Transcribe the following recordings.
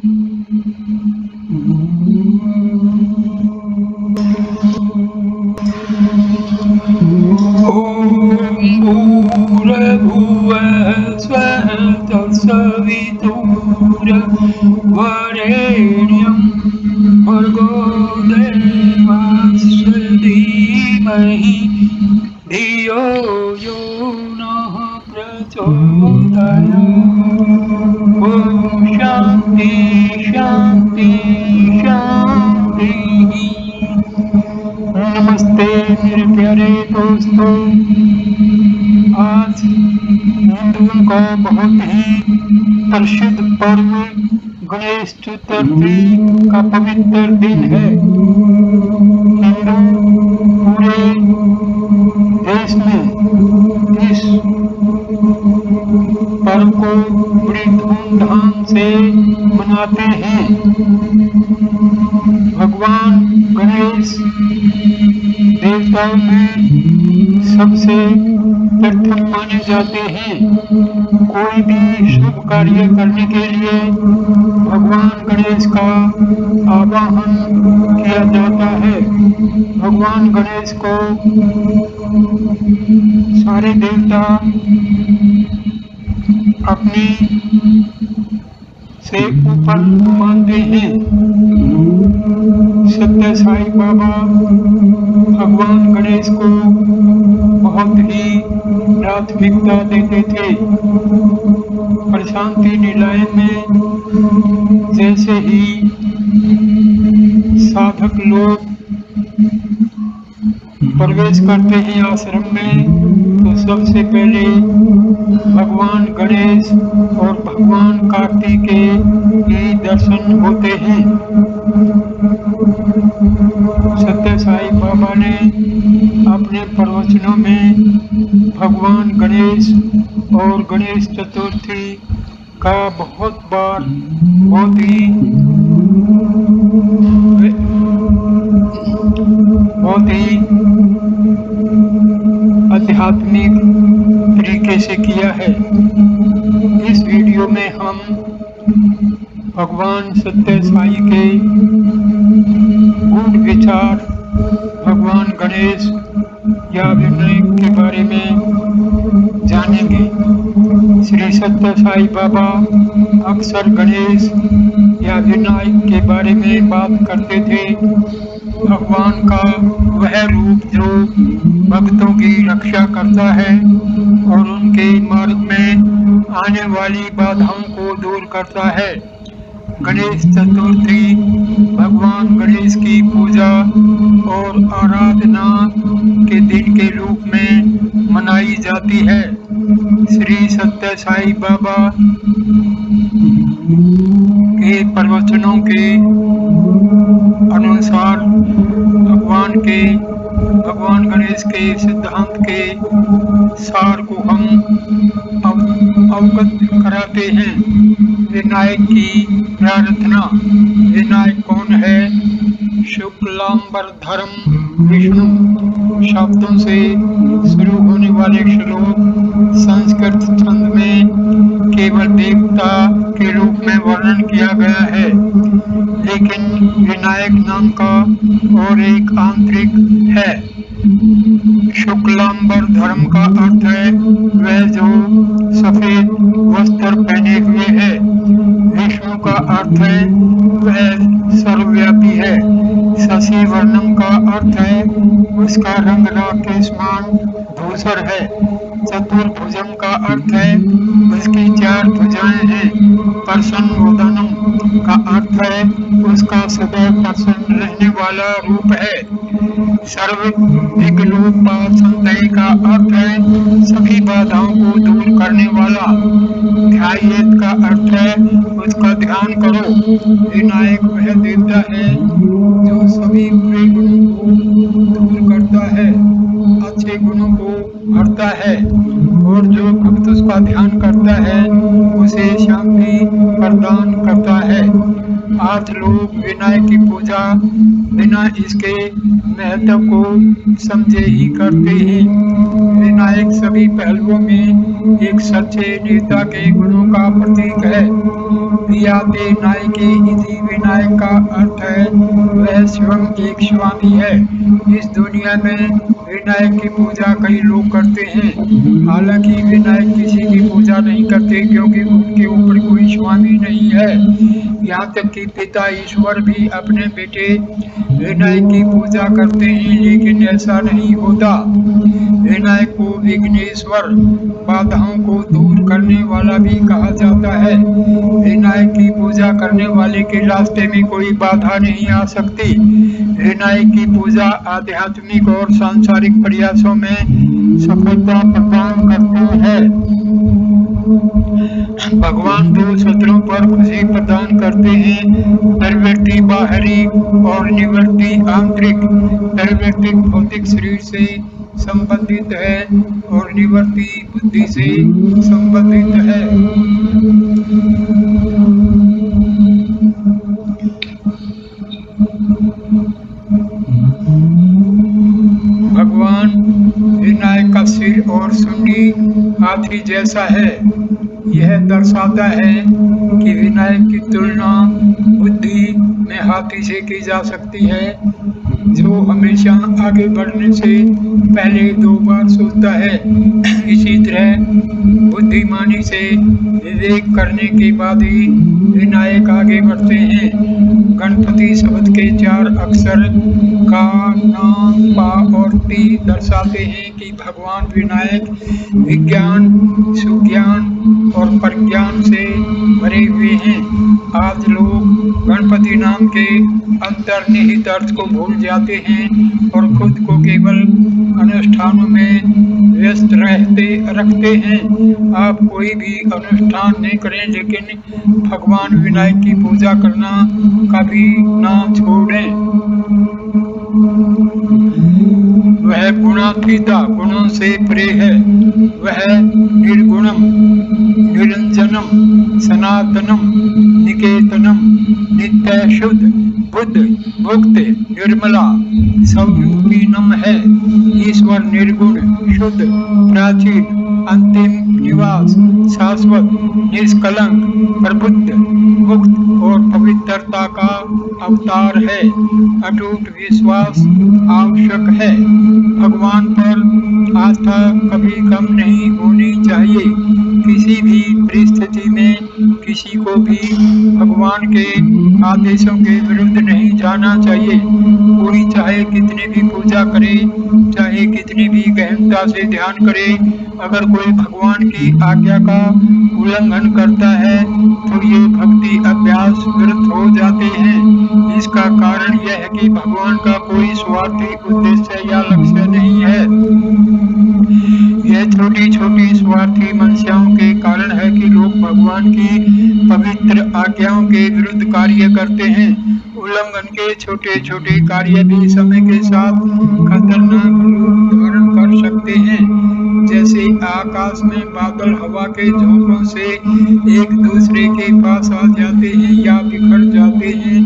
वरेण्यं भर्गो देवस्य धीमहि धियो यो नः प्रचोदयात्। ॐ शान्ति शान्ति शान्ति। नमस्ते मेरे प्यारे दोस्तों, आज हिंदुओं का बहुत ही प्रसिद्ध पर्व गणेश चतुर्थी का पवित्र दिन है। हिंदू पूरे देश में इस पर्व को बड़ी धूमधाम से मनाते हैं। भगवान गणेश देवताओं में सबसे प्रथम माने जाते हैं। कोई भी शुभ कार्य करने के लिए भगवान गणेश का आवाहन किया जाता है। भगवान गणेश को सारे देवता अपनी से ऊपर मानते हैं। सत्य साई बाबा भगवान गणेश को बहुत ही प्राथमिकता देते थे। प्रशांति निलय में जैसे ही साधक लोग प्रवेश करते हैं आश्रम में, तो सबसे पहले भगवान गणेश और भगवान कार्तिकेय के दर्शन होते हैं। सत्य साई बाबा ने अपने प्रवचनों में भगवान गणेश और गणेश चतुर्थी का बहुत ही आध्यात्मिक तरीके से किया है। इस वीडियो में हम भगवान सत्य साई के गूढ़ विचार भगवान गणेश या विनायक के बारे में जानेंगे। श्री सत्य साई बाबा अक्सर गणेश या विनायक के बारे में बात करते थे। भगवान का वह रूप जो भक्तों की रक्षा करता है और उनके मार्ग में आने वाली बाधाओं को दूर करता है। गणेश चतुर्थी भगवान गणेश की पूजा और आराधना के दिन के रूप में मनाई जाती है। श्री सत्य साई बाबा के प्रवचनों के अनुसार भगवान गणेश के सिद्धांत के सार को हम अवगत कराते हैं। विनायक की प्रार्थना। विनायक कौन है? शुक्लांबरधरम विष्णु शब्दों से शुरू होने वाले श्लोक संस्कृत छंद में केवल देवता के रूप में वर्णन किया गया है, लेकिन विनायक नाम का और एक आंतरिक है। शुक्लांबर धर्म का अर्थ है वह जो सफेद वस्त्र पहने हुए है। विष्णु का अर्थ है वह सर्वव्यापी है। शशि वर्णम का अर्थ है उसका रंग राकेशमान धूसर है। चतुर्भुजम का अर्थ है उसकी 4 भुजाएं हैं। प्रसन्नवदनम का अर्थ है उसका सदैव प्रसन्न रहने वाला रूप है। सर्वविघ्नोपासनते का अर्थ है सभी बाधाओं को दूर करने वाला। ध्यायेत का अर्थ है उसका ध्यान करो। विनायक वह देवता है जो सभी बुरे गुणों को दूर करता है, अच्छे गुणों को भरता है और जो भक्त उसका ध्यान करता है उसे शांति प्रदान करता है। आज लोग विनायक की पूजा बिना इसके महत्व को समझे ही करते हैं। विनायक सभी पहलुओं में एक सच्चे नेता के गुणों का प्रतीक है। वियाते नायके इति विनायक का अर्थ है वह स्वयं एक स्वामी है। इस दुनिया में विनायक की पूजा कई लोग करते हैं, हालांकि विनायक किसी की पूजा नहीं करते क्योंकि उनके ऊपर कोई स्वामी नहीं है। यहाँ तक कि पिता ईश्वर भी अपने बेटे विनायक की पूजा करते हैं, लेकिन ऐसा नहीं होता। विनायक को विघ्नेश्वर, बाधाओं को दूर करने वाला भी कहा जाता है। विनायक की पूजा करने वाले के रास्ते में कोई बाधा नहीं आ सकती। विनायक की पूजा आध्यात्मिक और सांसारिक प्रयासों में सफलता प्रदान करती है। भगवान दो सत्रों पर खुशी प्रदान करते हैं, प्रवृत्ति बाहरी और निवृत्ति आंतरिक। प्रवृत्ति भौतिक शरीर से संबंधित है और निवृत्ति बुद्धि से संबंधित है। भगवान विनायक का सिर और सुंडी हाथी जैसा है। यह दर्शाता है कि विनायक की तुलना बुद्धि में हाथी से की जा सकती है, जो हमेशा आगे बढ़ने से पहले 2 बार सोचता है। इसी तरह बुद्धिमानी से विवेक करने के बाद ही विनायक आगे बढ़ते हैं। गणपति शब्द के 4 अक्षर का, नाम, पा और ती दर्शाते हैं कि भगवान विनायक विज्ञान, सुज्ञान और प्रज्ञान से भरे हुए हैं। आज लोग गणपति नाम के अंतर्निहित अर्थ को भूल जाते हैं और खुद को केवल अनुष्ठानों में व्यस्त रखते हैं। आप कोई भी अनुष्ठान नहीं करें, लेकिन भगवान विनायक की पूजा करना कभी ना छोड़ें। वह गुणातीता, गुणों से परे है। वह निर्गुणम, निरंजनम, सनातनम, निकेतनम, नित्य शुद्ध, बुद्ध, मुक्त, निर्मला, स्वरूपीनम है। ईश्वर निर्गुण, शुद्ध, प्राचीन, अंतिम निवास, शाश्वत, निष्कलंक, प्रबुद्ध, मुक्त और पवित्रता का अवतार है। अटूट विश्वास आवश्यक है। भगवान पर आस्था कभी कम नहीं होनी चाहिए। किसी भी परिस्थिति में किसी को भी भगवान के आदेशों के विरुद्ध नहीं जाना चाहिए। कोई चाहे कितनी भी पूजा करे, चाहे कितनी भी गहनता से ध्यान करे, अगर कोई भगवान की आज्ञा का उल्लंघन करता है तो ये भक्ति अभ्यास व्यर्थ हो जाते हैं। इसका कारण यह है कि भगवान का कोई स्वार्थी उद्देश्य या लक्ष्य नहीं है। यह छोटी छोटी स्वार्थी मंशाओं के कारण है कि लोग भगवान की पवित्र आज्ञाओं के विरुद्ध कार्य करते हैं। उल्लंघन के छोटे छोटे कार्य भी समय के साथ खतरनाक रूप धारण कर सकते हैं। जैसे आकाश में बादल हवा के झोंकों से एक दूसरे के पास आ जाते हैं या बिखर जाते हैं,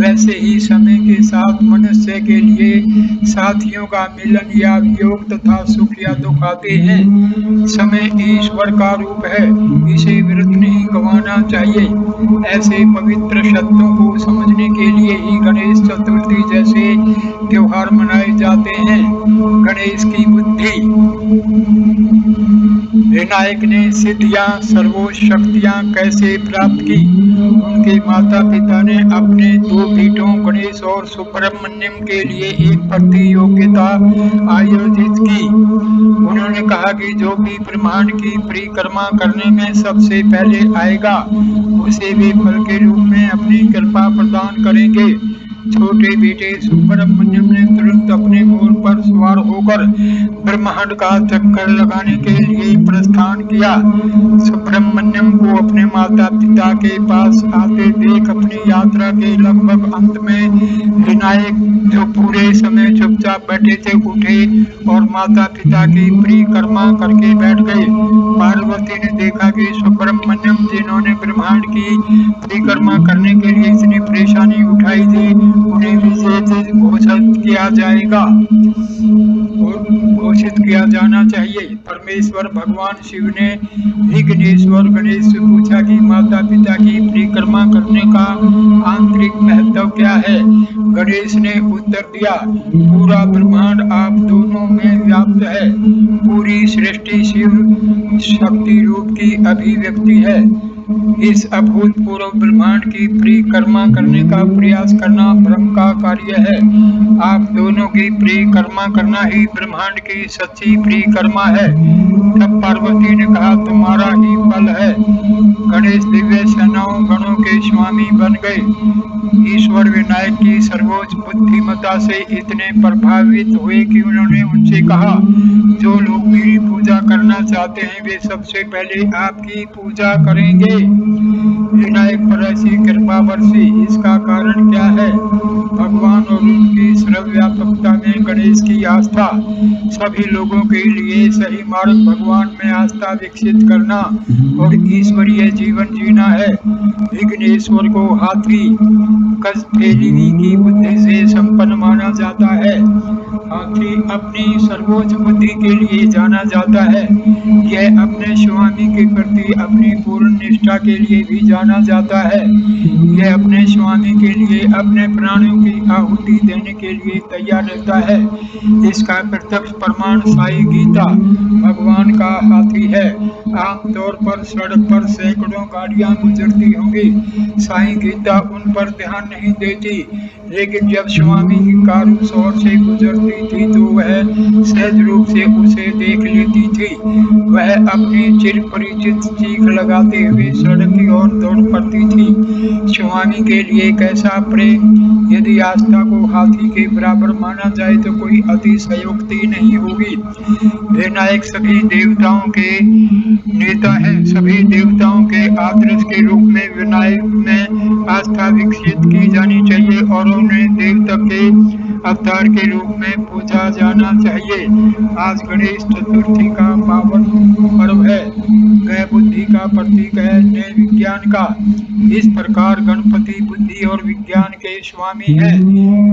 वैसे ही समय के साथ मनुष्य के लिए साथियों का मिलन या वियोग तथा सुख या दुख आते हैं। समय ईश्वर का रूप है, इसे व्यर्थ नहीं गंवाना चाहिए। ऐसे पवित्र शब्दों को समझने के लिए ही गणेश चतुर्थी जैसे त्योहार मनाए जाते हैं। गणेश की बुद्धि। विनायक ने सिद्धियां, सर्वोच्च शक्तियां कैसे प्राप्त की? उनके माता पिता ने अपने 2 बेटों गणेश और सुब्रमण्यम के लिए एक प्रतियोगिता आयोजित की। उन्होंने कहा कि जो भी ब्रह्मांड की परिक्रमा करने में सबसे पहले आएगा, उसे वे फल के रूप में अपनी कृपा प्रदान करेंगे। छोटे बेटे सुब्रमण्यम ने तुरंत अपने घोड़े पर सवार होकर ब्रह्मांड का चक्कर लगाने के लिए प्रस्थान किया। सुब्रमण्यम को अपने माता पिता के पास आते देख अपनी यात्रा के लगभग अंत में विनायक, जो पूरे समय चुपचाप बैठे थे, उठे और माता पिता की परिक्रमा करके बैठ गए। पार्वती ने देखा कि सुब्रमण्यम, जिन्होंने ब्रह्मांड की परिक्रमा करने के लिए इतनी परेशानी उठाई थी, उन्हें विजेता घोषित किया जाएगा और घोषित किया जाना चाहिए। परमेश्वर भगवान शिव ने विघ्नेश्वर गणेश से पूछा कि माता पिता की परिक्रमा करने का आंतरिक महत्व क्या है। गणेश ने उत्तर दिया, पूरा ब्रह्मांड आप दोनों में व्याप्त है। पूरी सृष्टि शिव शक्ति रूप की अभिव्यक्ति है। इस अभूतपूर्व ब्रह्मांड की परिक्रमा करने का प्रयास करना ब्रह्म का कार्य है। आप दोनों की परिक्रमा करना ही ब्रह्मांड की सच्ची परिक्रमा है। तब पार्वती ने कहा, तुम्हारा ही फल है। गणेश दिव्य सेनाओं गणों के स्वामी बन गए। ईश्वर विनायक की सर्वोच्च बुद्धिमत्ता से इतने प्रभावित हुए कि उन्होंने उनसे कहा, जो लोग मेरी पूजा करना चाहते हैं वे सबसे पहले आपकी पूजा करेंगे। विनायक पर ऐसी कृपा बरसी, इसका कारण क्या है? भगवान और उनकी सर्वव्यापकता में गणेश की आस्था। सभी लोगों के लिए सही मार्ग भगवान में आस्था विकसित करना और ईश्वरीय जीवन जीना है। विघ्नेश्वर को हाथी गजफेली की बुद्धि से संपन्न माना जाता है। हाथी अपनी सर्वोच्च बुद्धि के लिए जाना जाता है। यह अपने स्वामी के प्रति अपनी पूर्ण निष्ठा के लिए भी जाना जाता है। यह अपने स्वामी के लिए अपने प्राणों की आहुति देने के लिए तैयार रहता है। इसका प्रत्यक्ष प्रमाण साई गीता भगवान का हाथी है। आमतौर पर सड़क पर सैकड़ों गाड़ियां गुजरती होंगी, साई गीता उन पर ध्यान नहीं देती, लेकिन जब स्वामी की कार उस ओर से गुजरती थी तो वह सहज रूप से उसे देख लेती थी। वह अपनी चिर परिचित चीख लगाते हुए सड़क की ओर दौड़ पड़ती थी। स्वामी के लिए कैसा प्रेम! यदि आस्था को हाथी के बराबर माना जाए तो कोई अतिशयोक्ति नहीं होगी। विनायक सभी देवताओं के नेता हैं। सभी देवताओं के आदर्श के रूप में विनायक में आस्था विकसित की जानी चाहिए और उन्हें देवता के अवतार के रूप में पूजा जाना चाहिए। आज गणेश चतुर्थी का पावन पर्व है। गय बुद्धि का प्रतीक है, न्याय विज्ञान का। इस प्रकार गणपति बुद्धि और विज्ञान के स्वामी है।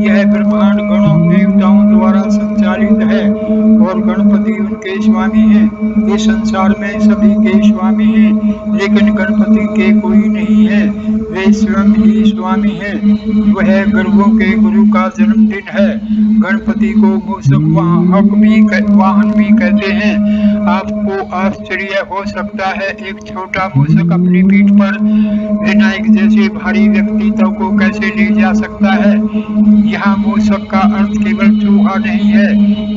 यह ब्रह्मांड गणों देवताओं द्वारा संचालित है और गणपति उनके स्वामी हैं। इस संसार में सभी के स्वामी हैं, लेकिन गणपति के कोई नहीं है। वे स्वयं ही स्वामी हैं। वह गुरुओं के गुरु का जन्मदिन है। गणपति को मूषक वाहन भी कहते हैं। आपको आश्चर्य हो सकता है, एक छोटा मूषक अपनी पीठ पर विनायक जैसे भारी व्यक्तित्व को कैसे ले जा सकता है। यहाँ मूषक का अर्थ केवल चूहा नहीं है,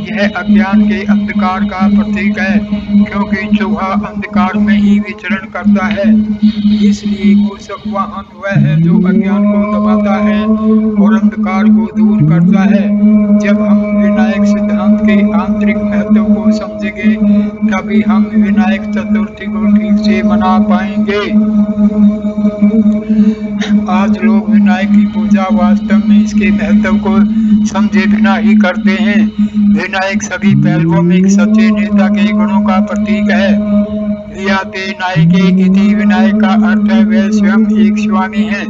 यह अज्ञान के अंधकार का प्रतीक है, क्योंकि चूहा अंधकार में ही विचरण करता है। इसलिए मूषक वाहन वह है जो अज्ञान को दबाता है और अंधकार को दूर करता है। जब हम विनायक सिद्धांत के आंतरिक महत्व को समझेंगे तभी हम विनायक चतुर्थी को ठीक से मना पाएंगे। आज लोग विनायक की पूजा वास्तव में इसके महत्व को समझे बिना ही करते हैं। विनायक सभी पहलुओं में एक सच्चे नेता के गुणों का प्रतीक है। वियाते नायके इति विनायक का अर्थ है वह स्वयं एक स्वामी है।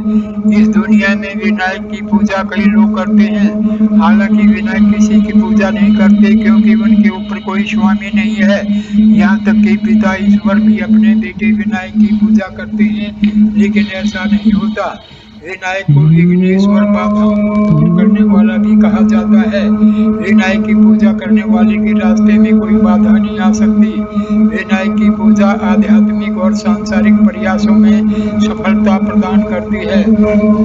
इस दुनिया में विनायक की पूजा कई लोग करते हैं, हालांकि विनायक किसी की पूजा नहीं करते क्योंकि उनके ऊपर कोई स्वामी नहीं है। यहाँ तक कि पिता ईश्वर भी अपने बेटे विनायक की पूजा करते हैं, लेकिन ऐसा नहीं होता। विनायक को विघ्नेश्वर बाधाओं को दूर करने वाला भी कहा जाता है। विनायक की पूजा करने वाले के रास्ते में कोई बाधा नहीं आ सकती। विनायक की पूजा आध्यात्मिक और सांसारिक प्रयासों में सफलता प्रदान करती है।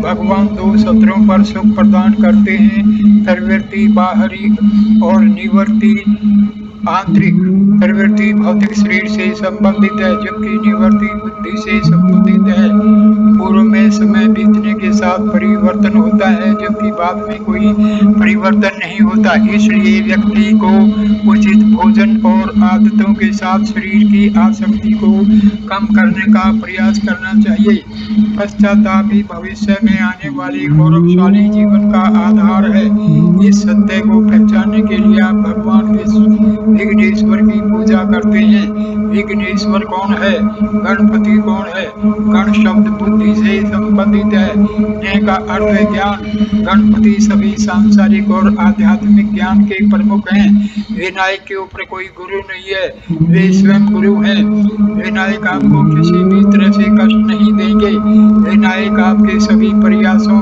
भगवान दो स्तरों पर सुख प्रदान करते हैं, प्रवृत्ति बाहरी और निवृत्ति आंतरिक। प्रवृत्ति भौतिक शरीर से संबंधित है जबकि निवृत्ति बुद्धि से संबंधित है। पूर्व में समय बीतने के साथ परिवर्तन होता है जबकि बाद में कोई परिवर्तन नहीं होता। इसलिए व्यक्ति को उचित भोजन और आदतों के साथ शरीर की आसक्ति को कम करने का प्रयास करना चाहिए। पश्चाताप ही भविष्य में आने वाले गौरवशाली जीवन का आधार है। इस सत्य को पहचानने के लिए आप भगवान विघ्नेश्वर की पूजा करते हैं। विघ्नेश्वर कौन है? गणपति कौन है? गण शब्द बुद्धि से संबंधित है। ने का अर्थ है ज्ञान। गणपति सभी सांसारिक और आध्यात्मिक ज्ञान के प्रमुख हैं। विनायक के ऊपर कोई गुरु नहीं है, वे स्वयं गुरु हैं। विनायक आपको किसी भी तरह से कष्ट नहीं देंगे। विनायक आपके सभी प्रयासों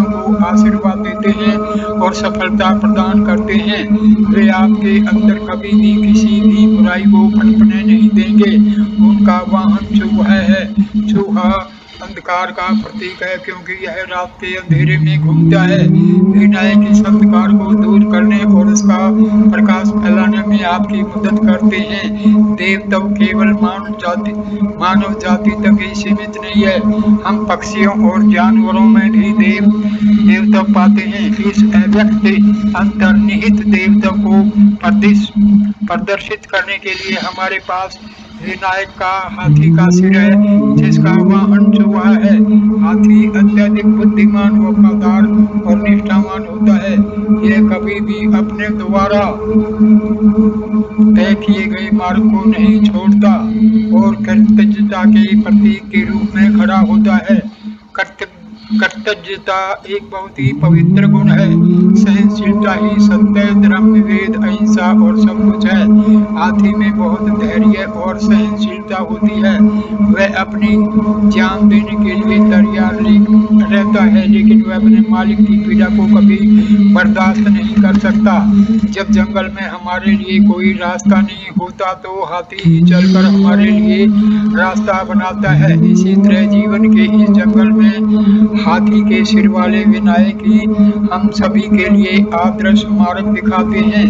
को आशीर्वाद देते हैं और सफलता प्रदान करते हैं। वे आपके अंदर कभी भी किसी भी बुराई को पनपने नहीं देंगे। उनका वाहन चूहा है। चूहा अंधकार का प्रतीक है, क्योंकि यह रात के अंधेरे में घूमता है। विनायक इस अंधकार को दूर करने और उसका प्रकाश फैलाने में आपकी मदद करते हैं। देवता केवल मानव जाति तक ही सीमित नहीं है, हम पक्षियों और जानवरों में भी देवता पाते हैं। इस अव्यक्त अंतर्निहित देवता को प्रदर्शित करने के लिए हमारे पास विनायक का हाथी का सिर है, जिसका वाहन चूहा है। हाथी अत्यधिक बुद्धिमान, वफादार और निष्ठावान होता है। यह कभी भी अपने द्वारा तय किए गए मार्ग को नहीं छोड़ता और कृतज्ञता के प्रतीक के रूप में खड़ा होता है। कृतज्ञता एक बहुत ही पवित्र गुण है। सहनशीलता ही सत्य, धर्म, वेद, अहिंसा और सब कुछ है। हाथी में बहुत धैर्य और सहनशीलता होती है। वह अपनी जान देने के लिए तैयार रहता है, लेकिन वह अपने मालिक की पीड़ा को कभी बर्दाश्त नहीं कर सकता। जब जंगल में हमारे लिए कोई रास्ता नहीं होता तो हाथी ही चलकर हमारे लिए रास्ता बनाता है। इसी तरह जीवन के इस जंगल में हाथी के सिर वाले विनायक ही हम सभी के लिए आदर्श मार्ग दिखाते हैं।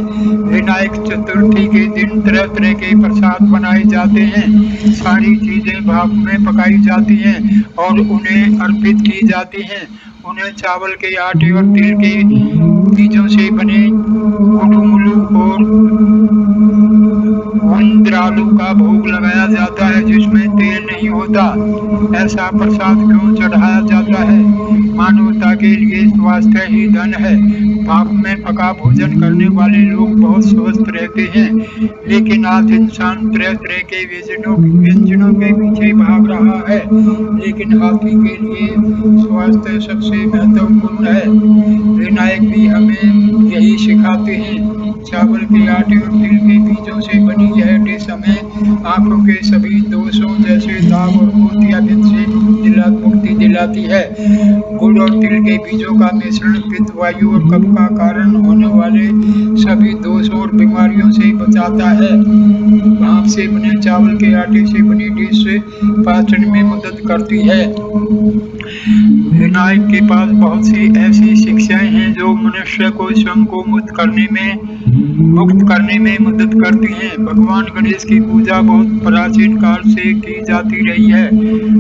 विनायक चतुर्थी के दिन तरह तरह के प्रसाद बनाए जाते हैं। सारी चीजें भाप में पकाई जाती हैं और उन्हें अर्पित की जाती हैं। उन्हें चावल के आटे और तिल के बीजों से बने कुडुमुलु और वंद्रालु का भोग लगाया जाता है, जिसमें तेल नहीं होता। ऐसा प्रसाद क्यों चढ़ाया जाता है? मानवता के लिए स्वास्थ्य ही धन है। भाप में पका भोजन करने वाले लोग बहुत स्वस्थ रहते हैं, लेकिन आज इंसान तरह तरह के व्यंजनों के पीछे भाग रहा है। लेकिन हाथी के लिए स्वास्थ्य सबसे महत्वपूर्ण है। विनायक भी हमें यही सिखाते हैं। चावल के आटे और तिल के बीजों से बनी यह डिश हमें आंखों के सभी दोषों जैसे दाग और मोतियाबिंद से मुक्ति दिलाती है। गुड़ और तिल के बीजों का मिश्रण पित्त, वायु और कफ का कारण होने वाले सभी दोषों और बीमारियों से बचाता है। भाप से बने चावल के आटे से बनी डिश पाचन में मदद करती है। विनायक के पास बहुत सी ऐसी शिक्षाएं हैं जो मनुष्य को स्वयं को मुक्त करने में मदद करती हैं। भगवान गणेश की पूजा बहुत प्राचीन काल से की जाती रही है।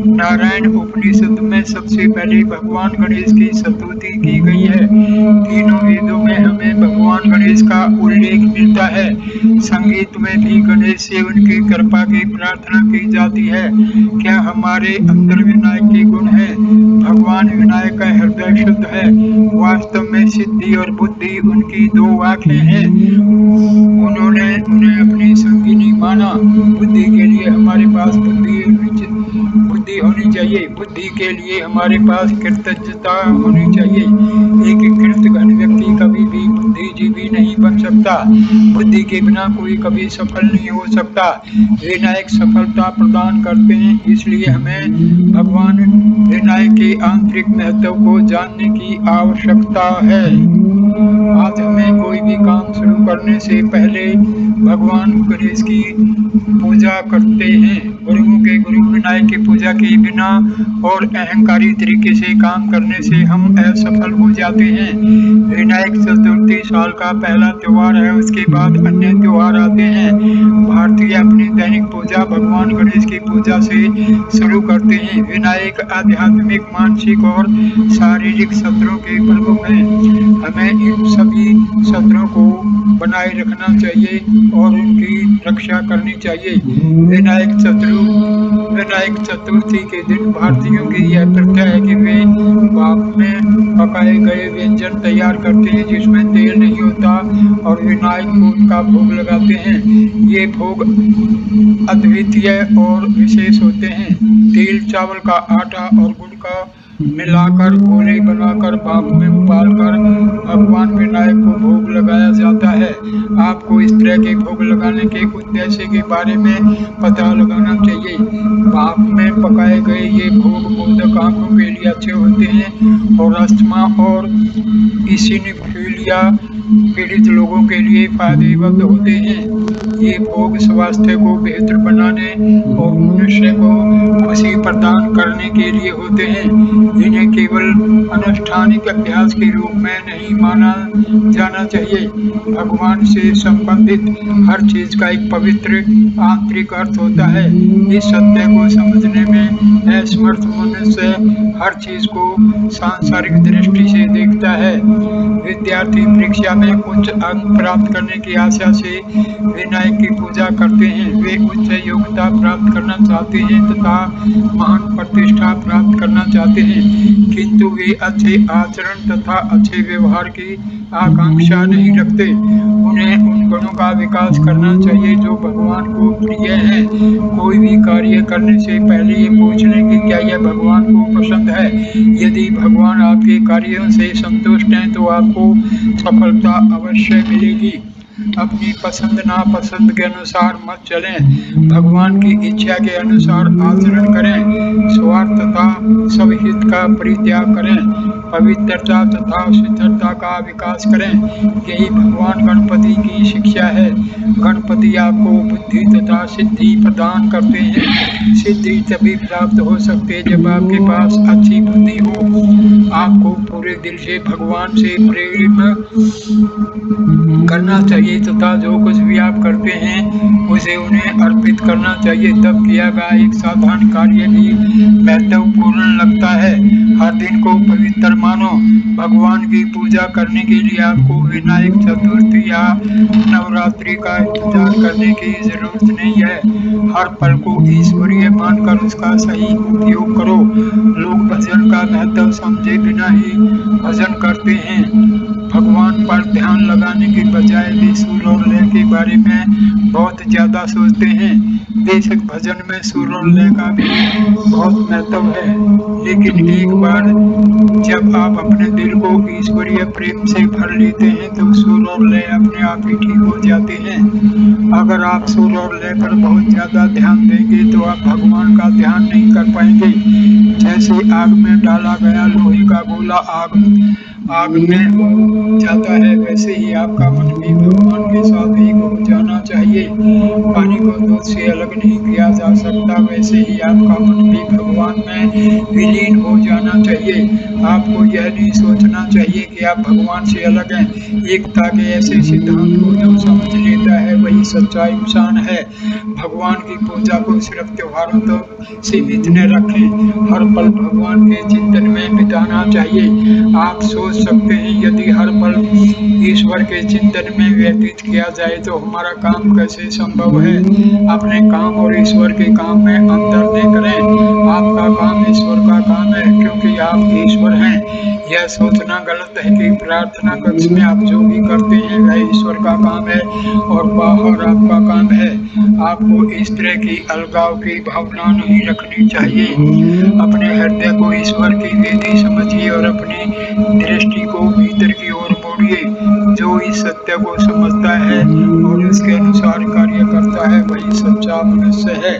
नारायण उपनिषद में सबसे पहले भगवान गणेश की स्तुति की गई है। तीनों वेदों में हमें भगवान गणेश का उल्लेख मिलता है। संगीत में भी गणेश से उनकी कृपा की प्रार्थना की जाती है। क्या हमारे अंदर विनायक के गुण है? भगवान विनायक का हृदय शुद्ध है। वास्तव में सिद्धि और बुद्धि उनकी दो आंखें हैं। उन्होंने उन्हें अपनी संगिनी माना। बुद्धि के लिए हमारे पास बुद्धि होनी चाहिए। बुद्धि के लिए हमारे पास कृतज्ञता होनी चाहिए। एक कृतघ्न व्यक्ति कभी भी बुद्धिजीवी नहीं बन सकता। बुद्धि के बिना कोई कभी सफल नहीं हो सकता। विनायक सफलता प्रदान करते हैं, इसलिए हमें भगवान विनायक के आंतरिक महत्व को जानने की आवश्यकता है। आज हमें कोई भी काम शुरू करने से पहले भगवान गणेश की पूजा करते हैं। गुरु विनायक की पूजा के बिना और अहंकारी तरीके से काम करने से हम असफल हो जाते हैं। विनायक चतुर्थी साल का पहला त्योहार है, उसके बाद अन्य त्योहार आते हैं। भारतीय अपनी दैनिक पूजा भगवान गणेश की पूजा से शुरू करते हैं। विनायक आध्यात्मिक, मानसिक और शारीरिक शत्रुओं के प्रमुख हैं। हमें इन सभी शत्रुओं को बनाए रखना चाहिए और उनकी रक्षा करनी चाहिए। विनायक चतुर्थी के दिन भारतीयों की यह प्रथा है कि वे भाप में पकाए गए व्यंजन तैयार करते हैं, जिसमें तेल नहीं होता, और विनायक को उनका भोग लगाते हैं। ये भोग अद्वितीय और विशेष होते हैं। तिल, चावल का आटा और गुड़ का मिलाकर गोले बनाकर भाप में उबालकर भगवान विनायक को भोग लगाया जाता है। आपको इस तरह के भोग लगाने के उद्देश्य के बारे में पता लगाना चाहिए। भाप में पकाए गए ये भोग मोदक आंखों के लिए अच्छे होते हैं और अस्थमा और इसिनोफिलिया पीड़ित लोगों के लिए फायदेमंद होते हैं। ये भोग स्वास्थ्य को बेहतर बनाने और मनुष्य को खुशी प्रदान करने के लिए होते हैं। इन्हें केवल अनुष्ठानिक अभ्यास के रूप में नहीं माना जाना चाहिए। भगवान से संबंधित हर चीज का एक पवित्र आंतरिक अर्थ होता है। इस सत्य को समझने में असमर्थ मनुष्य हर चीज को सांसारिक दृष्टि से देखता है। विद्यार्थी परीक्षा में उच्च अंक प्राप्त करने की आशा से विनायक की पूजा करते हैं। वे उच्च योग्यता प्राप्त करना चाहते हैं तथा महान प्रतिष्ठा प्राप्त करना चाहते हैं, किंतु वे अच्छे आचरण तथा अच्छे व्यवहार की आकांक्षा नहीं रखते। उन्हें उन गुणों का विकास करना चाहिए जो भगवान को प्रिय है। कोई भी कार्य करने से पहले ये पूछ लें कि क्या यह भगवान को पसंद है। यदि भगवान आपके कार्यों से संतुष्ट हैं तो आपको सफलता अवश्य मिलेगी। अपनी पसंद नापसंद के अनुसार मत चलें, भगवान की इच्छा के अनुसार आचरण करें, स्वार्थ तथा सब हित का परित्याग करें, पवित्रता तथा शुद्धता का विकास करें। यही भगवान गणपति की शिक्षा है। गणपति आपको बुद्धि तथा सिद्धि प्रदान करते हैं। सिद्धि तभी प्राप्त हो सकती है जब आपके पास अच्छी बुद्धि हो। आपको पूरे दिल से भगवान से प्रेम करना चाहिए तथा जो कुछ भी आप करते हैं उसे उन्हें अर्पित करना चाहिए। तब किया गया एक साधारण कार्य भी महत्वपूर्ण लगता है। हर दिन को पवित्र मानो। भगवान की पूजा करने के लिए आपको विनायक चतुर्थी या नवरात्रि का इंतजार करने की जरूरत नहीं है। हर पल को ईश्वरीय मानकर उसका सही उपयोग करो। लोग भजन का महत्व समझे बिना ही भजन करते हैं। भगवान पर ध्यान लगाने के बजाय वे सुर और लय के बारे में बहुत ज्यादा सोचते हैं। बेशक भजन में सुर और लय का भी बहुत महत्व है, लेकिन एक बार जब आप अपने दिल को ईश्वरीय प्रेम से भर लेते हैं तो सुर और लय अपने आप ही ठीक हो जाते हैं। अगर आप सुर और लय पर बहुत ज्यादा ध्यान देंगे तो आप भगवान का ध्यान नहीं कर पाएंगे। जैसे आग में डाला गया लोहे का गोला आग में जाता है, वैसे ही आपका मन भी भगवान के साथ एक हो जाना चाहिए। पानी को दूध से अलग नहीं किया जा सकता, वैसे ही आपका मन भी भगवान में विलीन हो जाना चाहिए। आपको यह नहीं सोचना चाहिए कि आप भगवान से अलग हैं। एकता के ऐसे सिद्धांत को जो समझ लेता है वही सच्चा इंसान है। भगवान की पूजा को सिर्फ त्योहारों तक सीमित न रखें। हर पल भगवान के चिंतन में बिताना चाहिए। आप सोच सकते हैं यदि हर पल ईश्वर के चिंतन में व्यतीत किया जाए तो हमारा काम कैसे संभव है। अपने काम और ईश्वर के काम में अंतर न करें। आपका काम ईश्वर का काम है क्योंकि आप ईश्वर हैं। यह सोचना गलत है कि प्रार्थना कक्ष में आप जो भी करते हैं वह ईश्वर का काम है और बाहर आपका काम है। आपको इस तरह की अलगाव की भावना नहीं रखनी चाहिए। अपने हृदय को ईश्वर की वेदी समझिए और अपनी दृष्टि को भीतर की ओर मोड़िए। जो इस सत्य को समझता है और उसके अनुसार कार्य करता है वही सच्चा मनुष्य है।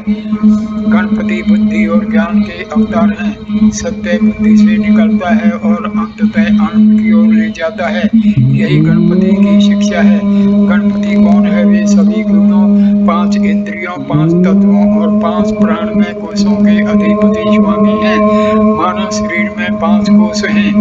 गणपति बुद्धि और ज्ञान के अवतार हैं। सत्य बुद्धि से निकलता है और अंततः आनंद की ओर ले जाता है। यही गणपति की शिक्षा है। गणपति कौन है? वे सभी गुणों, 5 इंद्रियों, 5 तत्वों और 5 प्राणमय कोशों के अधिपति स्वामी हैं। मानव शरीर में 5 कोश हैं।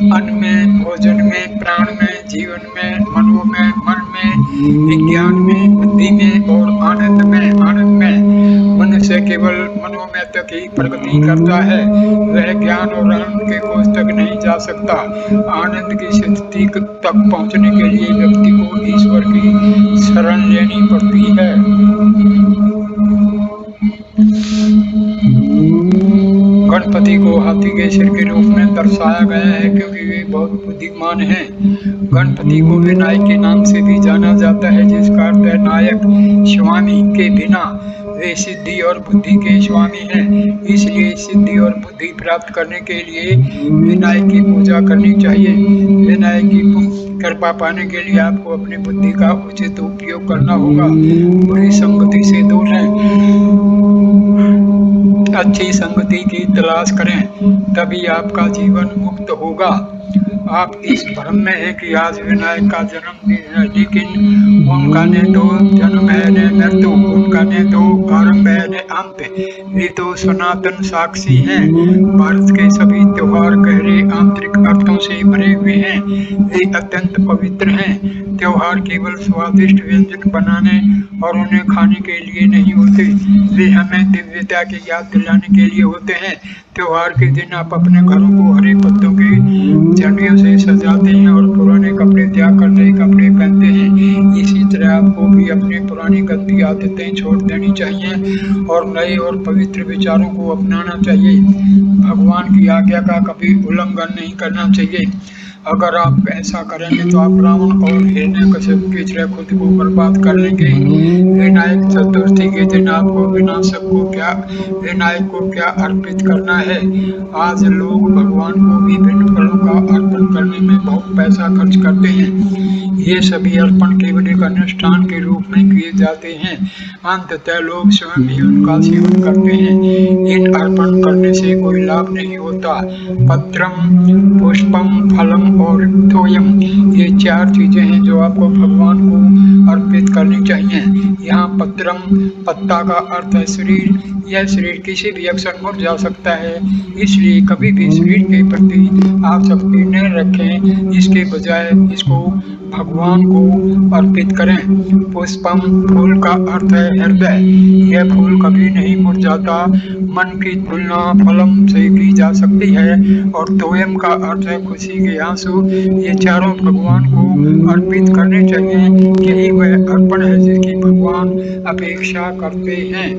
अन्न में, भोजन में, प्राण में, जीवन में, मनों में, मन में, विज्ञान में, बुद्धि में और आनंद में। मनुष्य केवल मनोमय तक ही प्रगति करता है। वह ज्ञान और आनंद के कोश तक नहीं जा सकता। आनंद की स्थिति तक पहुंचने के लिए व्यक्ति को ईश्वर की शरण लेनी पड़ती है। गणपति को हाथी के सिर के रूप में दर्शाया गया है क्योंकि वे बहुत बुद्धिमान हैं। गणपति को विनायक के नाम से भी जाना जाता है जिसका अर्थ है नायक, स्वामी के बिना। वे सिद्धि और बुद्धि के स्वामी हैं। इसलिए सिद्धि और बुद्धि प्राप्त करने के लिए विनायक की पूजा करनी चाहिए। विनायक की कृपा पाने के लिए आपको अपनी बुद्धि का उचित उपयोग करना होगा। बुरी संगति से दूर रहें, अच्छी संगति की तलाश करें, तभी आपका जीवन मुक्त होगा। आप इस भ्रम में है कि आज विनायक का जन्मदिन है, लेकिन उनका न तो जन्म है न मृत्यु, उनका न तो आरंभ है न अंत। वे तो सनातन साक्षी हैं। भारत के सभी त्योहार गहरे आंतरिक अर्थों से भरे हुए हैं। वे अत्यंत पवित्र हैं। त्योहार केवल स्वादिष्ट व्यंजन बनाने और उन्हें खाने के लिए नहीं होते, वे हमें दिव्यता की याद दिलाने के लिए होते हैं। त्योहार के दिन आप अपने घरों को हरे पत्तों के झंडियों से सजाते हैं और पुराने कपड़े त्याग कर नए कपड़े पहनते हैं। इसी तरह आपको भी अपनी पुरानी गंदी आदतें छोड़ देनी चाहिए और नए और पवित्र विचारों को अपनाना चाहिए। भगवान की आज्ञा का कभी उल्लंघन नहीं करना चाहिए। अगर आप ऐसा करेंगे तो आप रावण और हिरण्यकश्यप की तरह खुद को बर्बाद कर लेंगे। विनायक चतुर्थी के दिन आपको विनायक को क्या अर्पित करना है? आज लोग भगवान को विभिन्न फलों का अर्पण करने में बहुत पैसा खर्च करते हैं। ये सभी अर्पण केवल एक अनुष्ठान के रूप में किए जाते हैं। अंततः लोग स्वयं ही उनका सेवन करते हैं। इन अर्पण करने से कोई लाभ नहीं होता। पत्रम, पुष्पम, फलम और तोयम, ये 4 चीजें हैं जो आपको भगवान को अर्पित करनी चाहिए। यहाँ पत्रम, पत्ता का अर्थ है शरीर। यह शरीर किसी भी अवसर मुड़ जा सकता है, इसलिए कभी भी शरीर के प्रति आसक्ति न रखें। इसके बजाय इसको भगवान को अर्पित करें। पुष्पम, फूल का अर्थ है हृदय। यह फूल कभी नहीं मुरझाता। मन की तुलना फलम से की जा सकती है। और तोयम का अर्थ है खुशी के आंसू। ये चारों भगवान को अर्पित करने चाहिए। यही वह अर्पण है जिसकी भगवान अपेक्षा करते हैं।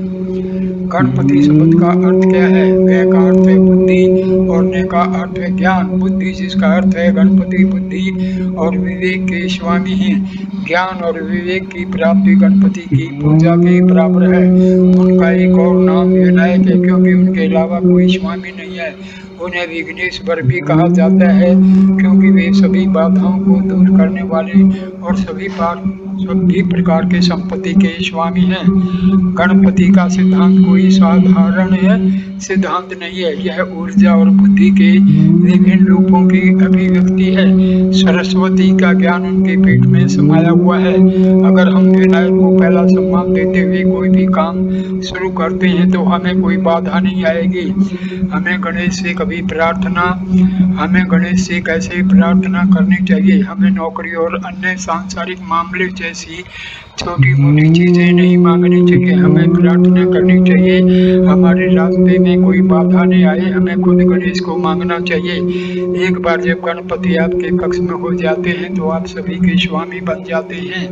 गणपति शब्द का अर्थ क्या है? ग का अर्थ है बुद्धि और न का अर्थ है ज्ञान। बुद्धि जिसका अर्थ है गणपति बुद्धि और विवेक के स्वामी हैं। ज्ञान और विवेक की प्राप्ति गणपति की पूजा के बराबर है। उनका एक और नाम विनायक है, क्योंकि उनके अलावा कोई स्वामी नहीं है। उन्हें विघ्नेश्वर भी कहा जाता है, क्योंकि वे सभी बाधाओं को दूर करने वाले और सभी प्रकार के संपत्ति के स्वामी हैं। गणपति का सिद्धांत कोई साधारण सिद्धांत नहीं है। यह ऊर्जा और बुद्धि के विभिन्न रूपों की अभिव्यक्ति है। सरस्वती का ज्ञान उनके पेट में समाया हुआ है। अगर हम विनायक को पहला सम्मान देते हुए कोई भी काम शुरू करते हैं तो हमें कोई बाधा नहीं आएगी। हमें गणेश से कैसे प्रार्थना करनी चाहिए? हमें नौकरी और अन्य सांसारिक मामले जैसी छोटी मोटी चीजें नहीं मांगनी चाहिए। हमें प्रार्थना करनी चाहिए हमारे रास्ते में कोई बाधा नहीं आए। हमें खुद गणेश को मांगना चाहिए। एक बार जब गणपति आपके कक्ष में हो जाते हैं तो आप सभी के स्वामी बन जाते हैं।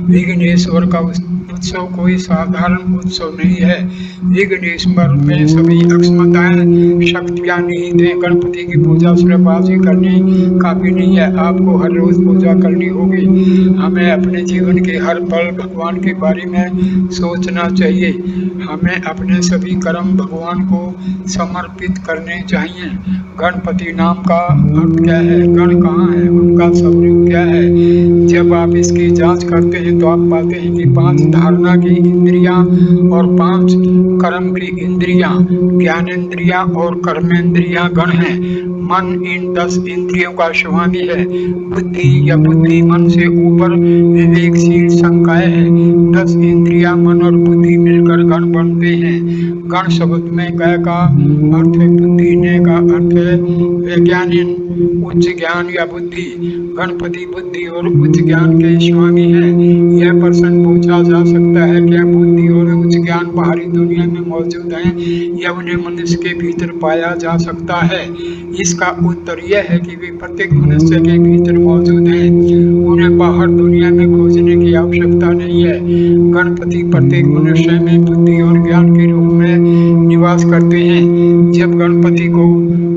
विघ्नेश्वर का उत्सव कोई साधारण उत्सव नहीं है। विघ्नेश्वर में सभी अक्षमताएं, शक्तियां निहित हैं। गणपति की पूजा सिर्फ आज ही करनी काफी नहीं है, आपको हर रोज पूजा करनी होगी। हमें अपने जीवन के हर पल भगवान के बारे में सोचना चाहिए। हमें अपने सभी कर्म भगवान को समर्पित करने चाहिए। गणपति नाम का अर्थ क्या है? गण कहाँ है? उनका स्वरूप क्या है? जब आप इसकी जांच करते हैं तो आप पाते हैं कि 5 धारणा की इंद्रियां और 5 कर्म की इंद्रियां, ज्ञानेंद्रियां और कर्मेंद्रियां गण हैं। मन इन 10 इंद्रियों का स्वामी है। बुद्धि या बुद्धि मन से ऊपर विवेकशील संकाय है। 10 इंद्रियां, मन और बुद्धि मिलकर गण बनते हैं। गण शब्द में ग का अर्थ है बुद्धि, न का अर्थ है वैज्ञानिक उच्च ज्ञान या बुद्धि। गणपति बुद्धि और उच्च ज्ञान के स्वामी है। यह प्रश्न पूछा जा सकता है, क्या बुद्धि और उच्च ज्ञान बाहरी दुनिया में मौजूद है या उन्हें मनुष्य के भीतर पाया जा सकता है? इसका उत्तर यह है कि वे प्रत्येक मनुष्य के भीतर मौजूद हैं। उन्हें बाहर दुनिया में खोजने की आवश्यकता नहीं है। गणपति प्रत्येक मनुष्य में बुद्धि और ज्ञान के रूप में निवास करते हैं। जब गणपति को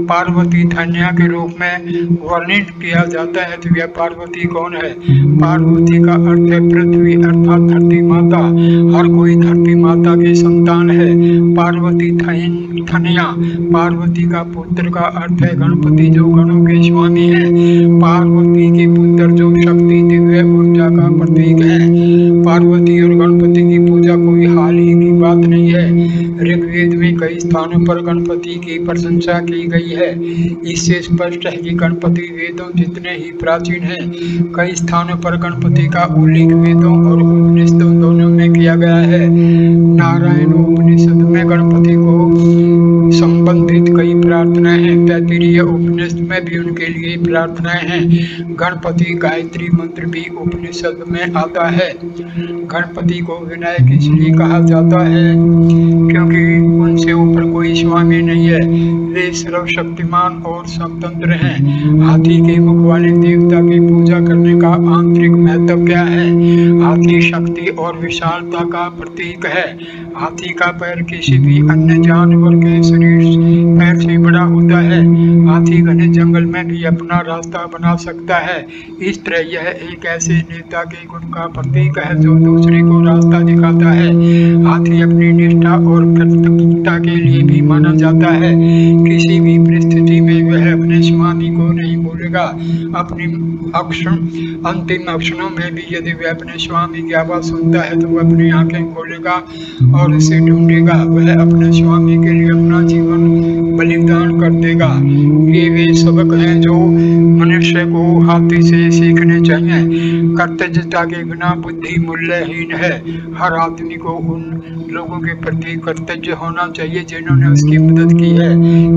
पार्वती धन्या के रूप में वर्णित किया जाता है। तो यह पार्वती कौन है? पार्वती का अर्थ है पृथ्वी अर्थात धरती माता। हर कोई धरती माता की संतान है। पार्वती धन्या पार्वती का पुत्र का अर्थ है गणपति जो गणों के स्वामी है। पार्वती के पुत्र जो शक्ति दिव्य ऊर्जा का प्रतीक है। पार्वती और गणपति की पूजा कोई हाल ही की बात नहीं है। ऋग्वेद में कई स्थानों पर गणपति की प्रशंसा की गई है। इससे स्पष्ट है कि गणपति वेदों जितने ही प्राचीन हैं। कई स्थानों पर गणपति का उल्लेख वेदों और उपनिषदों दोनों में किया गया है। नारायण उपनिषद में गणपति को संबंधित कई प्रार्थनाएं हैं। तैत्तिरीय उपनिषद में भी उनके लिए प्रार्थनाएं हैं। गणपति गायत्री मंत्र भी उपनिषद में आता है। गणपति को विनायक इसलिए कहा जाता है क्योंकि उनसे ऊपर कोई स्वामी नहीं है। वे सर्वशक्तिमान और स्वतंत्र हैं। हाथी के मुख वाले देवता की पूजा करने का आंतरिक महत्व क्या है? हाथी शक्ति और विशालता का प्रतीक है। हाथी का पैर किसी भी अन्य जानवर के पैर से बड़ा होता है। हाथी घने जंगल में भी अपना रास्ता बना सकता है। इस तरह यह एक ऐसे नेता के गुण का प्रतीक है जो दूसरे को रास्ता दिखाता है। हाथी अपनी निष्ठा और कर्तव्यता के लिए भी माना जाता है। किसी भी परिस्थिति में वह अपने स्वामी को नहीं भूलेगा। अपनी अंतिम अक्षरों में भी यदि वह अपने स्वामी की आवाज सुनता है तो वह अपनी आंखें खोलेगा और उसे ढूंढेगा। वह अपने स्वामी के लिए अपना जीवन बलिदान कर देगा। ये वे सबक हैं जो मनुष्य को हाथी से सीखने चाहिए। कर्तव्यता के बिना बुद्धि मूल्यहीन है। हर आदमी को उन लोगों के प्रति कर्तव्य होना चाहिए जिन्होंने उसकी मदद की है।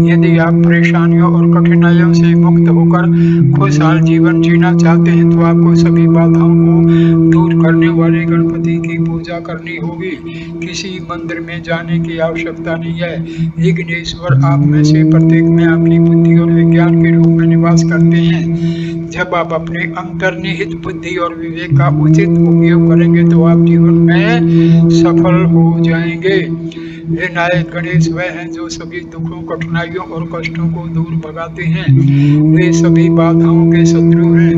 यदि आप परेशानियों और कठिनाइयों से मुक्त होकर खुशहाल जीवन जीना चाहते हैं तो आपको सभी बाधाओं को दूर करने वाले गणपति की पूजा करनी होगी। किसी मंदिर में जाने की आवश्यकता नहीं है। विघ्नेश्वर आप में से प्रत्येक में आपकी बुद्धि और विज्ञान के रूप में निवास करते हैं। जब आप अपने अंतर्निहित बुद्धि और विवेक का उचित उपयोग करेंगे तो आप जीवन में सफल हो जाएंगे। विनायक गणेश वह हैं जो सभी दुखों, कठिनाइयों और कष्टों को दूर भगाते हैं। वे सभी बाधाओं के शत्रु हैं।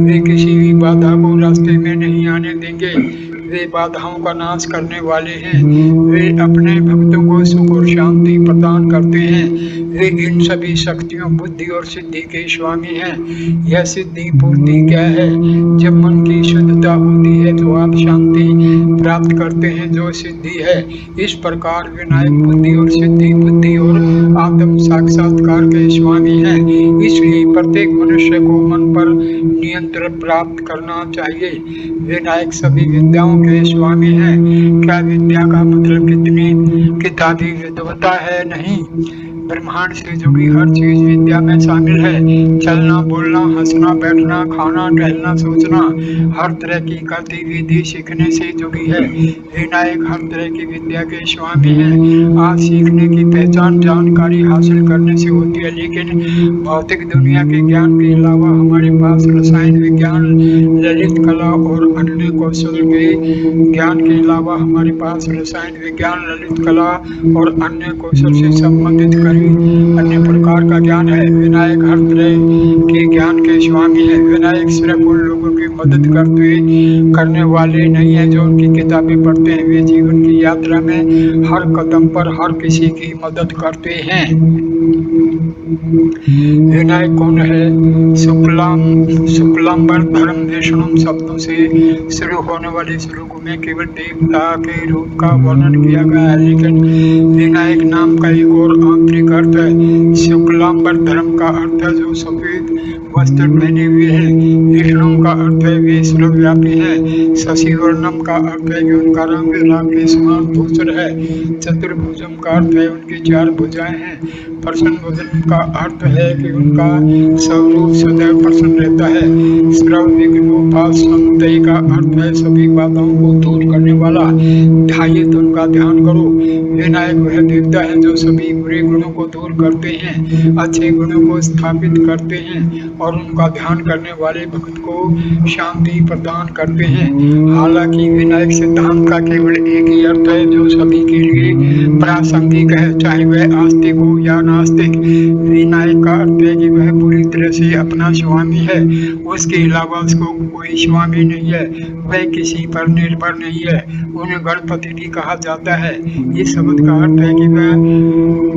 वे किसी भी बाधा को रास्ते में नहीं आने देंगे। वे बाधाओं का नाश करने वाले हैं। वे अपने भक्तों को सुख और शांति प्रदान करते हैं। वे इन सभी शक्तियों, बुद्धि और सिद्धि के स्वामी हैं। यह सिद्धि पूर्ति क्या है? जब मन की शुद्धता होती है तो आप शांति प्राप्त करते हैं जो सिद्धि है। इस प्रकार विनायक बुद्धि और सिद्धि, बुद्धि और आत्म साक्षात्कार के स्वामी हैं। इसलिए प्रत्येक मनुष्य को मन पर नियंत्रण प्राप्त करना चाहिए। विनायक सभी विद्याओं के स्वामी हैं। क्या विद्या का मतलब कितनी किताबी विद्वता है? नहीं, ब्रह्मांड से जुड़ी हर चीज विद्या में शामिल है। चलना, बोलना, हंसना, बैठना, खाना, टहलना, सोचना, हर तरह की गतिविधि सीखने से जुड़ी है। विनायक हर तरह की विद्या के स्वामी हैं। आज सीखने की पहचान जानकारी हासिल करने से होती है, लेकिन भौतिक दुनिया के ज्ञान के अलावा हमारे पास रसायन विज्ञान, ललित कला और अन्य कौशल के ज्ञान के अलावा हमारे पास रसायन विज्ञान, ललित कला और अन्य कौशल से संबंधित अन्य प्रकार का ज्ञान है। विनायक हर तरह के ज्ञान के स्वामी है। विनायक सिर्फ उन लोगों की मदद करने वाले नहीं है जो उनकी किताबें पढ़ते हैं। वे जीवन की यात्रा में हर कदम पर हर किसी की मदद करते हैं। विनायक कौन है? शुक्लांबर धर्म विष्णु शब्दों से शुरू होने वाले श्लोकों में केवल देवता के रूप का वर्णन किया गया है, लेकिन विनायक नाम का एक और आंतरिक अर्थ है। शुक्लांबर धर्म का अर्थ है जो सफेद वस्त्र पहने हुए हैं। विष्णु का अर्थ है वे सर्वव्यापी है। शशिवर्णम का अर्थ है कि उनका रंग राम के समान धूसर है। चतुर्भुजम का अर्थ है उनकी 4 भुजाएं हैं। प्रसन्न भोजन का अर्थ है कि उनका स्वरूप सदैव प्रसन्न रहता है। समुदय का अर्थ है सभी बाधाओं को दूर करने वाला। ध्याये तो उनका ध्यान करो। विनायक वह देवता है जो सभी बुरे गुणों को दूर करते हैं, अच्छे गुणों को स्थापित करते हैं और उनका ध्यान करने वाले भक्त को शांति प्रदान करते हैं। हालांकि विनायक सिद्धांत का केवल एक ही अर्थ अर्थ है जो सभी के लिए प्रासंगिक है, चाहे वह आस्तिक हो या नास्तिक। विनायक का अर्थ है कि वह पूरी तरह से अपना स्वामी है, उसके अलावा उसको कोई स्वामी नहीं है, वह किसी पर निर्भर नहीं है। उन्हें गणपति भी कहा जाता है। इस शब्द का अर्थ है कि वह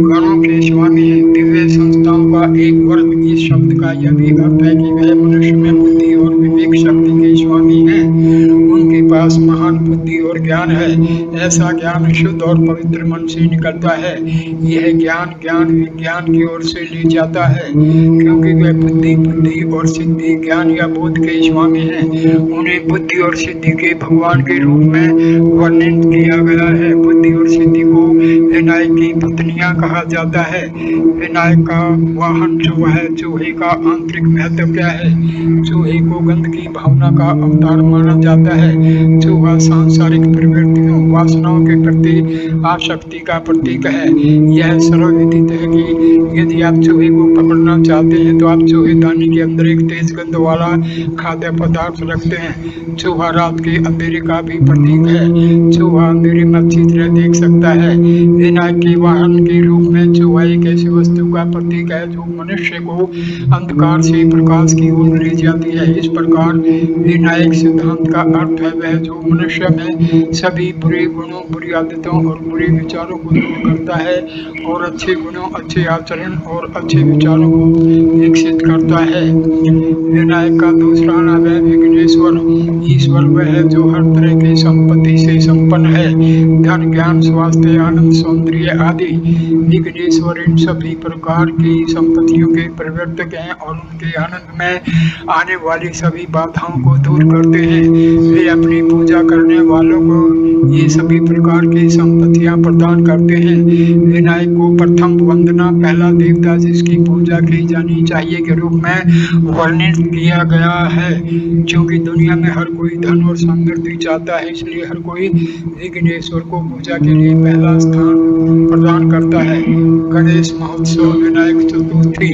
गणों के स्वामी है, दिव्य संस्थाओं का एक वर्ग। इस शब्द का यह भी अर्थ है कि वह मनुष्य में बुद्धि और विवेक शक्ति के स्वामी है, उनके पास महान बुद्धि और ज्ञान है। ऐसा ज्ञान शुद्ध और पवित्र मन से निकलता है। यह ज्ञान विज्ञान की ओर से ले जाता है, क्योंकि वह बुद्धि और सिद्धि, ज्ञान या बोध के स्वामी हैं। उन्हें बुद्धि और सिद्धि के भगवान के रूप में वर्णित किया गया है। बुद्धि और सिद्धि को विनायक की पत्नियां कहा जाता है। विनायक का वाहन चूहा है। चूहे का आंतरिक महत्व क्या है? चूहे को गंध की भावना का अवतार माना जाता है। चूहा सांसारिक प्रवृत्तियों, वासनाओं के प्रति आसक्ति का प्रतीक है। यह सर्वविदित है कि यदि आप चूहे को पकड़ना चाहते हैं तो आप चूहेदानी के अंदर एक तेज गंध वाला खाद्य पदार्थ रखते हैं। चूहा रात के अंधेरे का भी प्रतीक है। चूहा अंधेरे में अच्छी तरह देख सकता है। विनायक के वाहन के रूप में चूहा एक ऐसी वस्तु का प्रतीक है जो मनुष्य को अंधकार से प्रकाश की ओर ले जाती है। इस प्रकार विनायक सिद्धांत का अर्थ है वह जो मनुष्य में सभी बुरे गुणों, बुरी आदतों और बुरे विचारों को दूर करता है और अच्छे गुणों, अच्छे आचरण और अच्छे विचारों को विकसित करता है। विनायक का दूसरा नाम है विघ्नेश्वर। ईश्वर वह है जो हर तरह की संपत्ति से संपन्न है, धन, ज्ञान, स्वास्थ्य, आनंद, सौंदर्य आदि। विघ्नेश्वर इन सभी प्रकार की संपत्तियों के प्रवर्तक हैं और उनके आनंद में आने वाली सभी बाधाओं को दूर करते हैं। वे अपनी पूजा करने वालों को ये सभी प्रकार की संपत्तियां प्रदान करते हैं। विनायक को प्रथम वंदना, पहला देवता जिसकी पूजा की जानी चाहिए के रूप में वर्णित किया गया है। क्योंकि दुनिया में हर कोई धन और समृद्धि चाहता है, इसलिए हर कोई विघ्नेश्वर को पूजा के लिए पहला स्थान प्रदान करता है। गणेश महोत्सव, विनायक चतुर्थी।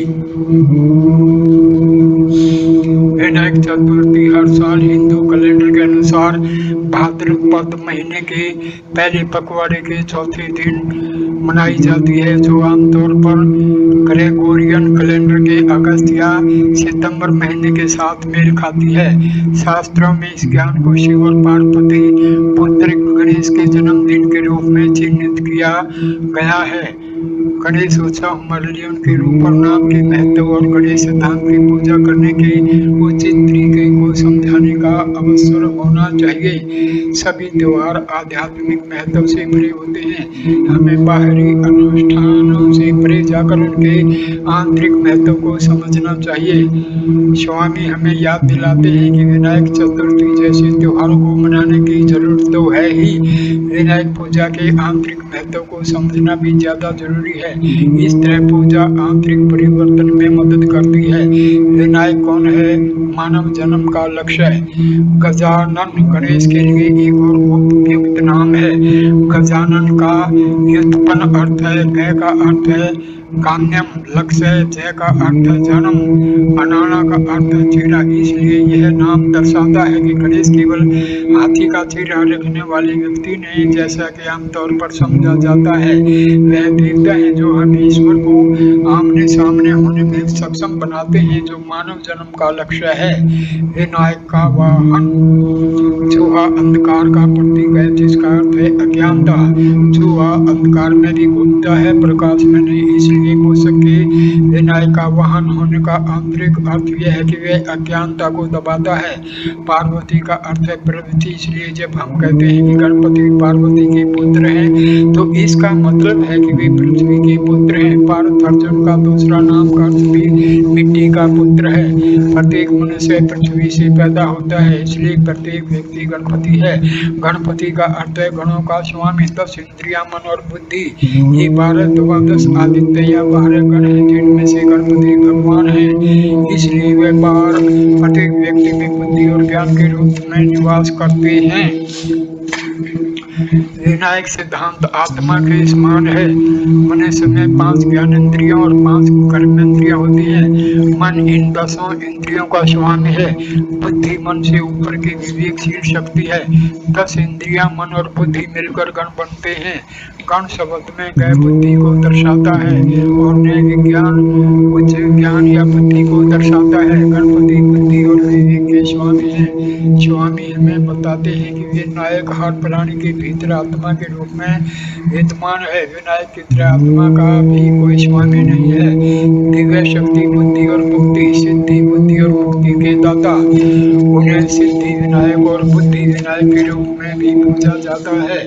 विनायक चतुर्थी हर साल हिंदू कैलेंडर के अनुसार भाद्रपद महीने के पहले पखवाड़े के चौथे दिन मनाई जाती है, जो आमतौर पर ग्रेगोरियन कैलेंडर के अगस्त या सितंबर महीने के साथ मेल खाती है। शास्त्रों में इस ज्ञान को शिव और पार्वती पुत्र गणेश के जन्मदिन के रूप में चिन्हित किया गया है। गणेश उत्सव हमारे लिए उनके रूप और नाम के महत्व और गणेश सिद्धांत की पूजा करने के उचित तरीके को समझाने का अवसर होना चाहिए। सभी त्योहार आध्यात्मिक महत्व से भरे होते हैं। हमें बाहरी अनुष्ठानों से परे जाकर उनके आंतरिक महत्व को समझना चाहिए। स्वामी हमें याद दिलाते हैं कि विनायक चतुर्थी जैसे त्योहारों को मनाने की जरूरत तो है ही, विनायक पूजा के आंतरिक महत्व को समझना भी ज्यादा जरूरी है। इस तरह पूजा आंतरिक परिवर्तन में मदद करती है। विनायक कौन है? मानव जन्म का लक्ष्य है। गजानन गणेश के लिए एक और उपयुक्त नाम है। गजानन का व्युत्पन्न अर्थ है, ग का अर्थ है काम्यम, लक्ष्य, जय का अर्थ है जन्म, अनाना का अर्थ है चेहरा। इसलिए यह नाम दर्शाता है कि गणेश केवल हाथी का चेहरा रखने वाले व्यक्ति नहीं, जैसा कि आमतौर पर समझा जाता है। वह देवता है जो हमें ईश्वर को आमने सामने होने में सक्षम बनाते हैं, जो मानव जन्म का लक्ष्य है। विनायक का वाहन चूहा अंधकार का प्रतीक है, जिसका अर्थ है अज्ञानता। चूहा अंधकार में भी घूमता है, प्रकाश में नहीं। इसलिए मूषक के विनायक का वाहन होने का आंतरिक अर्थ यह है कि वह अज्ञानता को दबाता है। पार्वती का अर्थ है प्रवृत्ति। इसलिए जब हम कहते हैं कि गणपति पार्वती के पुत्र हैं, तो इसका मतलब है कि वे पृथ्वी के पुत्र हैं। पार्थ अर्जुन का दूसरा नाम का अर्थ भी मिट्टी का पुत्र है। प्रत्येक मनुष्य पृथ्वी से पैदा होता है, इसलिए प्रत्येक व्यक्ति गणपति है। गणपति का अर्थ है गणों का स्वामी। 10 इंद्रियां, मन और बुद्धि, ये 12 द्वादश आदित्य या 12 गण हैं, जिनमें से गणपति भगवान है। इसलिए वे प्रत्येक व्यक्ति में बुद्धि और ज्ञान के रूप में निवास करते हैं। विनायक सिद्धांत आत्मा के समान है। मनुष्य में 5 ज्ञानेंद्रियां और 5 कर्मेंद्रियां होती हैं। मन इन 10 इंद्रियों का स्वामी है। बुद्धि मन से ऊपर की विवेकशील शक्ति है। 10 इंद्रियां मन और बुद्धि मिलकर गण बनते हैं। गण शब्द में गए बुद्धि को दर्शाता है और नए विज्ञान उच्च ज्ञान या बुद्धि को दर्शाता है। गणपति बुद्धि और विवेक के स्वामी हैं। स्वामी हमें बताते हैं कि वे नायक हर प्राणी के भीतर आत्मा के रूप में विद्यमान है। विनायक की तरह आत्मा का भी कोई स्वामी नहीं है। दिव्य शक्ति बुद्धि और मुक्ति, सिद्धि बुद्धि और मुक्ति के दाता, उन्हें सिद्धि विनायक और बुद्धि विनायक के रूप में भी पूजा जाता है।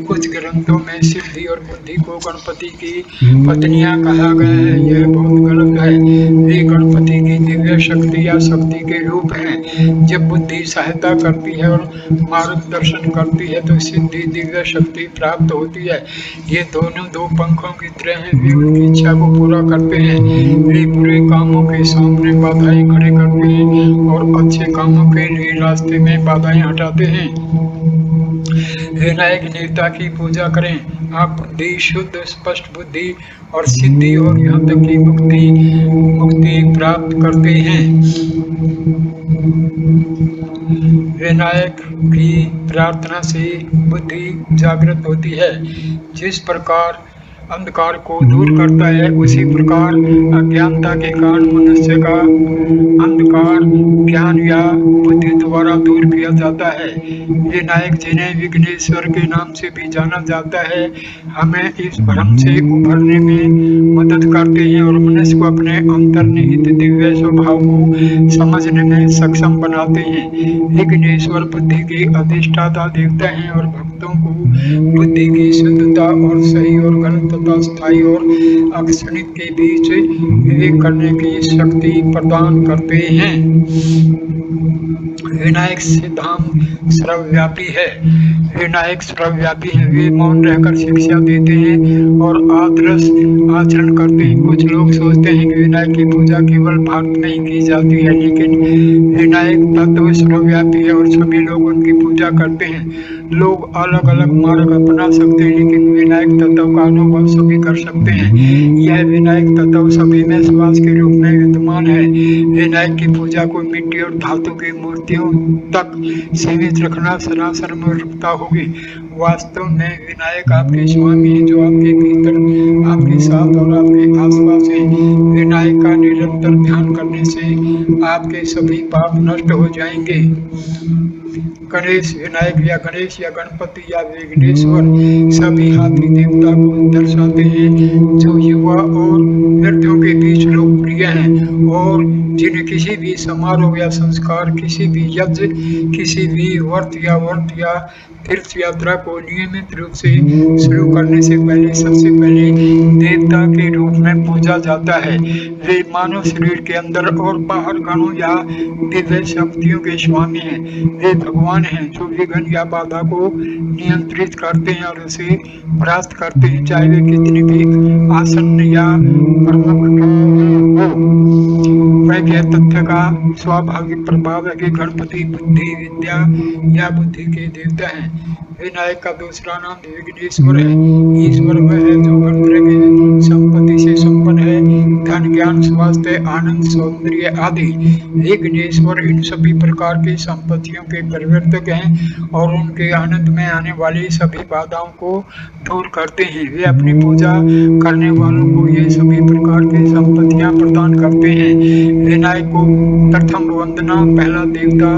कुछ ग्रंथों में सिद्धि और बुद्धि को गणपति की पत्नियां कहा गया है। यह बहुत गलत है। वे गणपति की दिव्य शक्ति या शक्ति के रूप हैं। जब बुद्धि सहायता करती है और मार्गदर्शन करती है तो सिद्धि दिव्य शक्ति प्राप्त होती है। ये दोनों दो पंखों की तरह हैं। वे उनकी इच्छा को पूरा करते हैं। वे बुरे कामों के सामने बाधाएं खड़े करते हैं और अच्छे कामों के लिए रास्ते में बाधाएं हटाते हैं। विनायक देवता की पूजा करें। आप बुद्धि, शुद्ध स्पष्ट बुद्धि और सिद्धि और यहाँ तक की मुक्ति प्राप्त करते हैं। विनायक की प्रार्थना से बुद्धि जागृत होती है। जिस प्रकार अंधकार को दूर करता है उसी प्रकार अज्ञानता के कारण मनुष्य का अंधकार ज्ञान या बुद्धि द्वारा दूर किया जाता है। विनायक जिन्हें विघ्नेश्वर के नाम से भी जाना जाता है हमें इस भ्रम से उभरने में मदद करते हैं और मनुष्य को अपने अंतर्निहित दिव्य स्वभाव को समझने में सक्षम बनाते हैं। विघ्नेश्वर बुद्धि के अधिष्ठाता देवता हैं और भक्तों को बुद्धि की शुद्धता और सही और गलत तथा स्थायी और अक्षणिक के बीच विवेक करने की शक्ति प्रदान करते हैं। विनायक से धाम सर्वव्यापी है। विनायक सर्वव्यापी है। वे मौन रहकर शिक्षा देते हैं और आदर्श आचरण करते हैं। कुछ लोग सोचते हैं कि विनायक की पूजा केवल भारत में ही की जाती है, लेकिन विनायक तत्व सर्वव्यापी है और सभी लोग उनकी पूजा करते हैं। लोग अलग अलग मार्ग अपना सकते हैं, लेकिन विनायक तत्व का अनुभव सभी कर सकते हैं। यह विनायक तत्व सभी में श्वास के रूप में विद्यमान है। विनायक की पूजा को मिट्टी और धातु की मूर्तियों तक सीमित रखना सरासर मूर्खता होगी। वास्तव में विनायक आपके स्वामी हैं जो आपके भीतर, आपके साथ और आपके आसपास है। विनायक का निरंतर ध्यान करने से आपके सभी पाप नष्ट हो जाएंगे। गणेश, विनायक या गणेश या गणपति या विघ्नेश्वर सभी हाथी देवता को दर्शाते हैं जो युवा और वृद्धों के बीच लोकप्रिय हैं और जिन्हें किसी भी समारोह या संस्कार, किसी भी यज्ञ, किसी भी व्रत या तीर्थ यात्रा को नियमित रूप से शुरू करने से पहले सबसे पहले देवता के रूप में पूजा जाता है। वे मानव शरीर के अंदर और बाहर गणों या दिव्य शक्तियों के स्वामी हैं। वे भगवान हैं जो विघ्न या बाधा को नियंत्रित करते हैं और उसे परास्त करते हैं, चाहे वे कितनी भी आसन्न या प्रमुख हो। वह तथ्य का स्वाभाविक प्रभाव है कि गणपति बुद्धि, विद्या या बुद्धि के देवता हैं। विनायक का दूसरा नाम विघ्नेश्वर है। ईश्वर वह है जो हर तरह की संपत्ति से संपन्न है, धन, ज्ञान, स्वास्थ्य, आनंद, सौंदर्य आदि। विघ्नेश्वर इन सभी प्रकार की संपत्तियों के प्रवर्तक हैं और उनके आनंद में आने वाली सभी बाधाओं को दूर करते हैं। वे अपनी पूजा करने वालों को ये सभी प्रकार की संपत्तियां प्रदान करते हैं। विनायक को प्रथम वंदना, पहला देवता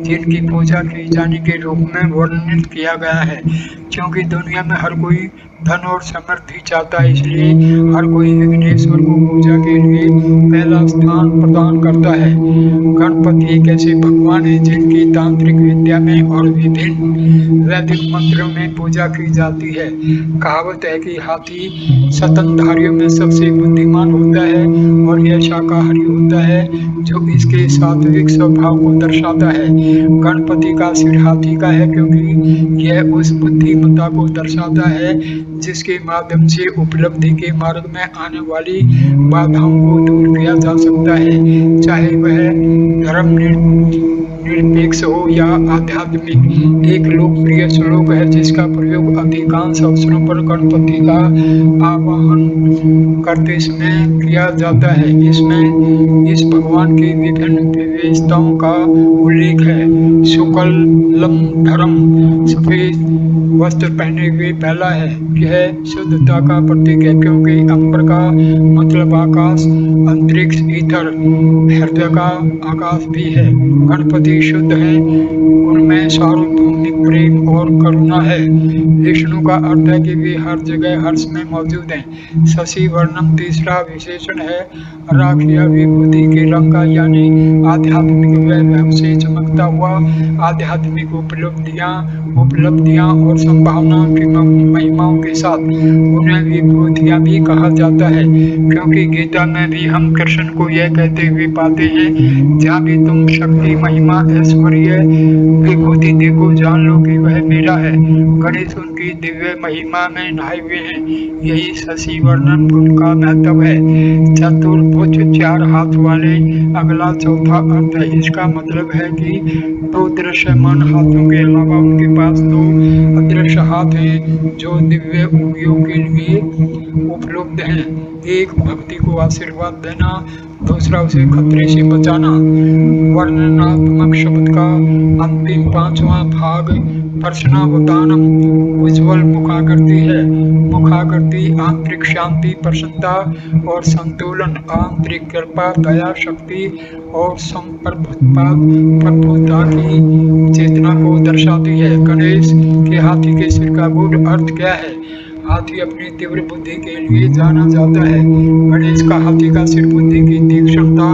जिनकी पूजा की जाने के रूप में वर्णित किया गया है। क्योंकि दुनिया में हर कोई धन और समृद्धि चाहता है, इसलिए हर कोई विघ्नेश्वर को पूजा के लिए पहला स्थान प्रदान करता है। गणपति एक ऐसे भगवान है जिनकी तांत्रिक विद्या में और विभिन्न वैदिक मंत्रों में पूजा की जाती है। कहावत है कि हाथी स्तनधारियों में सबसे बुद्धिमान होता है और यह शाकाहारी होता है, जो इसके सात्विक स्वभाव को दर्शाता है। गणपति का सिर हाथी का है क्योंकि यह उस बुद्धिमत्ता को दर्शाता है जिसके माध्यम से उपलब्धि के मार्ग में आने वाली बाधाओं को दूर किया जा सकता है, चाहे वह धर्म निरपेक्ष हो या आध्यात्मिक। एक लोकप्रिय श्लोक है जिसका प्रयोग अधिकांश अवसरों पर गणपति का आवाहन करते समय किया जाता है। इसमें इस भगवान की विभिन्न विशेषताओं का उल्लेख है। शुक्लम धरम, सफेद वस्त्र पहने हुए। पहला है, यह शुद्धता का प्रतीक है क्योंकि अंबर का मतलब आकाश, अंतरिक्ष, ईथर, हृदय का आकाश भी है। गणपति शुद्ध है, उनमें सार्वभौमिक प्रेम और करुणा है। विष्णु का अर्थ है कि वे हर जगह हर समय मौजूद हैं। शशि वर्णम तीसरा विशेषण है, राख या विभूति के रंग का, यानी आध्यात्मिक वैभव से चमकता हुआ। आध्यात्मिक उपलब्धियां और संभावनाओं की महिमाओं के साथ उन्हें विभूतियां भी कहा जाता है, क्योंकि गीता में भी हम कृष्ण को यह कहते हुए पाते हैं, जहाँ भी तुम शक्ति, महिमा, ऐश्वर्य, विभूति देखो, जान लो कि वह मेरा है। गणेश उनकी दिव्य महिमा में नहाए हुए हैं। यही शशि वर्णन उनका महत्व है। चतुर्भुज, चार हाथ वाले। अगला चौथा अर्थ है, इसका मतलब है कि दो दृश्यमान हाथों के अलावा उनके पास दो अदृश्य हाथ हैं जो दिव्य उपयोग के लिए उपलब्ध हैं। एक भक्ति को आशीर्वाद देना, दूसरा उसे खतरे से बचाना। वर्णनात्मक शब्द का अंतिम पांचवा भाग प्रश्नावधानम, उज्ज्वल मुखाकृति है। मुखाकृति आंतरिक शांति, प्रसन्नता और संतुलन, आंतरिक कृपा, दया, शक्ति और संप्रभुता की चेतना को दर्शाती है। गणेश के हाथी के सिर का गूढ़ अर्थ क्या है? हाथी अपनी तीव्र बुद्धि के लिए जाना जाता है। गणेश का हाथी का सिर बुद्धि की तीक्ष्णता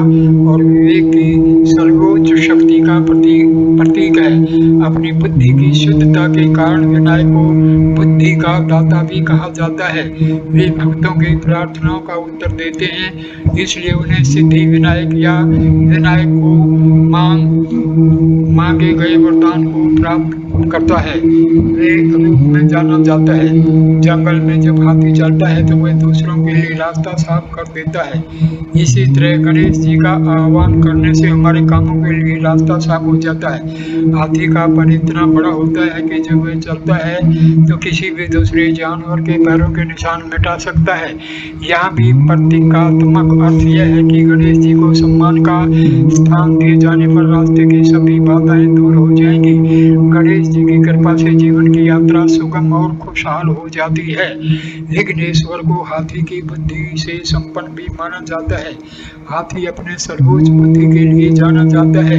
और विवेक की सर्वोच्च शक्ति का प्रतीक है। अपनी बुद्धि की शुद्धता के कारण विनायक को बुद्धि का दाता भी कहा जाता है। वे भक्तों की प्रार्थनाओं का उत्तर देते हैं, इसलिए उन्हें सिद्धि विनायक या विनायक को मांगे गए वरदान को प्राप्त करता है। वे रूप में जाना जाता है। जंगल में जब हाथी चलता है तो वह दूसरों के लिए रास्ता साफ कर देता है। इसी तरह गणेश जी का आह्वान करने से हमारे कामों के लिए रास्ता साफ हो जाता है। हाथी का पर इतना बड़ा होता है कि जब वह चलता है तो किसी भी दूसरे जानवर के पैरों के निशान मिटा सकता है। यहाँ भी प्रतीकात्मक अर्थ यह है कि गणेश जी को सम्मान का स्थान दिए जाने पर रास्ते की सभी बाधाएं दूर हो जाएंगी। गणेश जी की कृपा से जीवन की यात्रा सुगम और खुशहाल हो जाती है। विघ्नेश्वर को हाथी की बुद्धि से संपन्न भी माना जाता है। हाथी अपने सर्वोच्च बुद्धि के लिए जाना जाता है।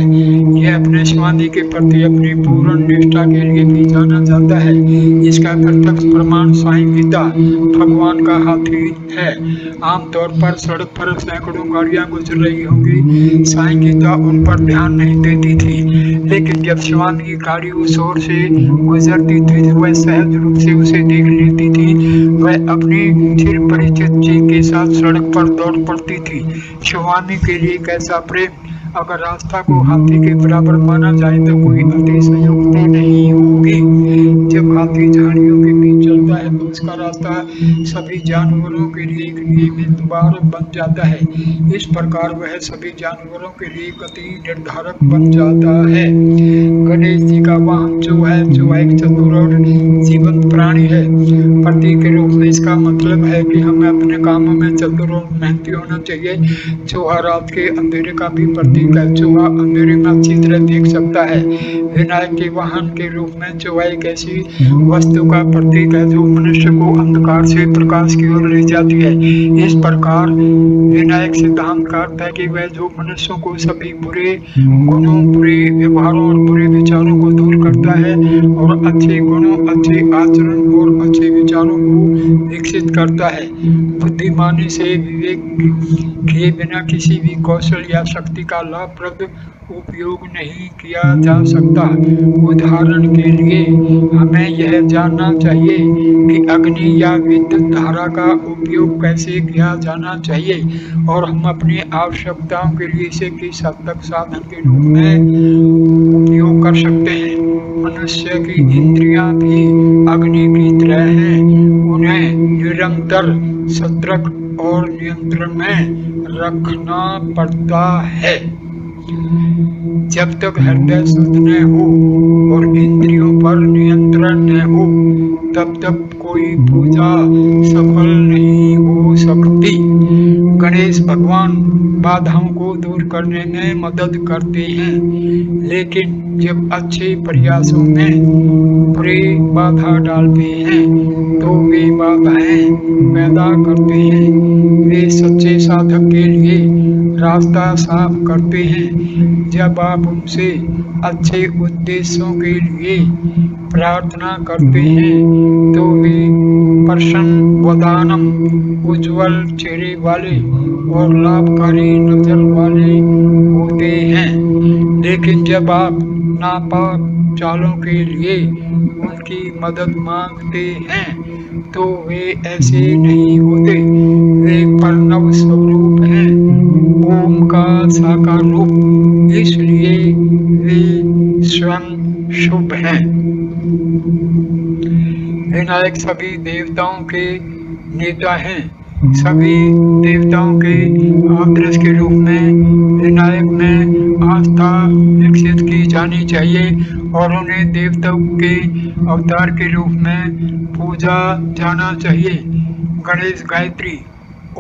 यह अपने स्वामी के प्रति अपनी पूर्ण निष्ठा के लिए भी जाना जाता है। इसका प्रत्यक्ष प्रमाण साईं गीता भगवान का हाथी है। आमतौर पर सड़क पर सैकड़ों गाड़ियां गुजर रही होंगी, साईं गीता उन पर ध्यान नहीं देती थी, लेकिन जब स्वामी की गाड़ी उस ओर से गुजरती थी वह सहज रूप से उसे देख लेती थी। वह अपनी चिर परिचित जी के साथ सड़क पर दौड़ पड़ती थी। स्वामी के लिए कैसा प्रेम! अगर रास्ता को हाथी के बराबर माना जाए तो कोई अतिशयोक्ति नहीं होगी। जब हाथी झाड़ियों के बीच चलता है तो उसका रास्ता सभी जानवरों के लिए एक नियमित द्वार बन जाता है। इस प्रकार वह सभी जानवरों के लिए गति निर्धारक बन जाता है। गणेश जी का वाहन जो एक चतुर और जीवंत प्राणी है। प्रतीक के रूप में इसका मतलब है कि हमें अपने कामों में चतुर और मेहनती होना चाहिए। चूहा रात के अंधेरे का भी प्रतीक है। चूहा अंधेरे में अच्छी तरह देख सकता है। विनायक के वाहन के रूप में चूहा एक ऐसी वस्तु का प्रतीक है जो मनुष्य को अंधकार से प्रकाश की ओर ले जाती है। इस प्रकार विनायक सिद्धांत का अर्थ है कि वह जो मनुष्यों को सभी बुरे गुणों, बुरे व्यवहारों और बुरे विचारों को दूर करता है और अच्छे गुणों, अच्छे आचरण और अच्छे विचारों को विकसित करता है। बुद्धिमानी से विवेक किए बिना किसी भी कौशल या शक्ति का लाभप्रद उपयोग नहीं किया जा सकता। उदाहरण के लिए हमें यह जानना चाहिए कि अग्नि या विद्युत धारा का उपयोग कैसे किया जाना चाहिए और हम अपनी आवश्यकताओं के लिए इसे किस हद तक साधन के रूप में उपयोग कर सकते हैं। मनुष्य की इंद्रियां भी अग्नि की तरह हैं। उन्हें निरंतर सतर्क और नियंत्रण में रखना पड़ता है। जब तक हृदय शुद्ध न हो और इंद्रियों पर नियंत्रण न हो तब तक कोई पूजा सफल नहीं हो सकती। गणेश भगवान बाधाओं को दूर करने में मदद करते हैं, लेकिन जब अच्छे प्रयासों में बुरे बाधा डालते हैं तो वे बाधाएं पैदा करते हैं। वे सच्चे साधक के लिए रास्ता साफ करते हैं। जब आप उनसे अच्छे उद्देश्यों के लिए प्रार्थना करते हैं तो वे प्रसन्न वदानम, उज्ज्वल चेहरे वाले और लाभकारी नजर वाले होते हैं। लेकिन जब आप नापाक चालों के लिए उनकी मदद मांगते हैं तो वे ऐसे नहीं होते। वे प्रणव स्वरूप हैं, ओम का साकार रूप, इसलिए वे स्वयं शुभ हैं। विनायक सभी देवताओं के नेता हैं। सभी देवताओं के आदर्श के रूप में विनायक में आस्था विकसित की जानी चाहिए और उन्हें देवताओं के अवतार के रूप में पूजा जाना चाहिए। गणेश गायत्री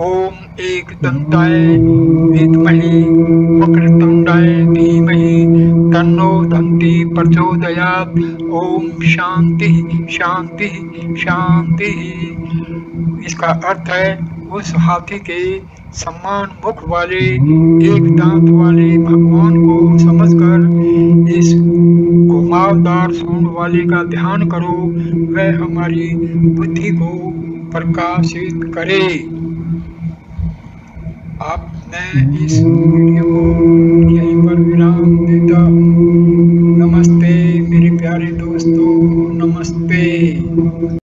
ओम एक दंताय विद्महे वक्रतुंडाय धीमहि तन्नो दंती प्रचोदयात्। ओम शांति शांति शांति। इसका अर्थ है उस हाथी के समान मुख वाले एक दांत वाले भगवान को समझकर इस घुमावदार सूंड वाले का ध्यान करो। वह हमारी बुद्धि को प्रकाशित करे। अब मैं इस वीडियो को यहीं पर विराम देता हूँ। नमस्ते मेरे प्यारे दोस्तों, नमस्ते।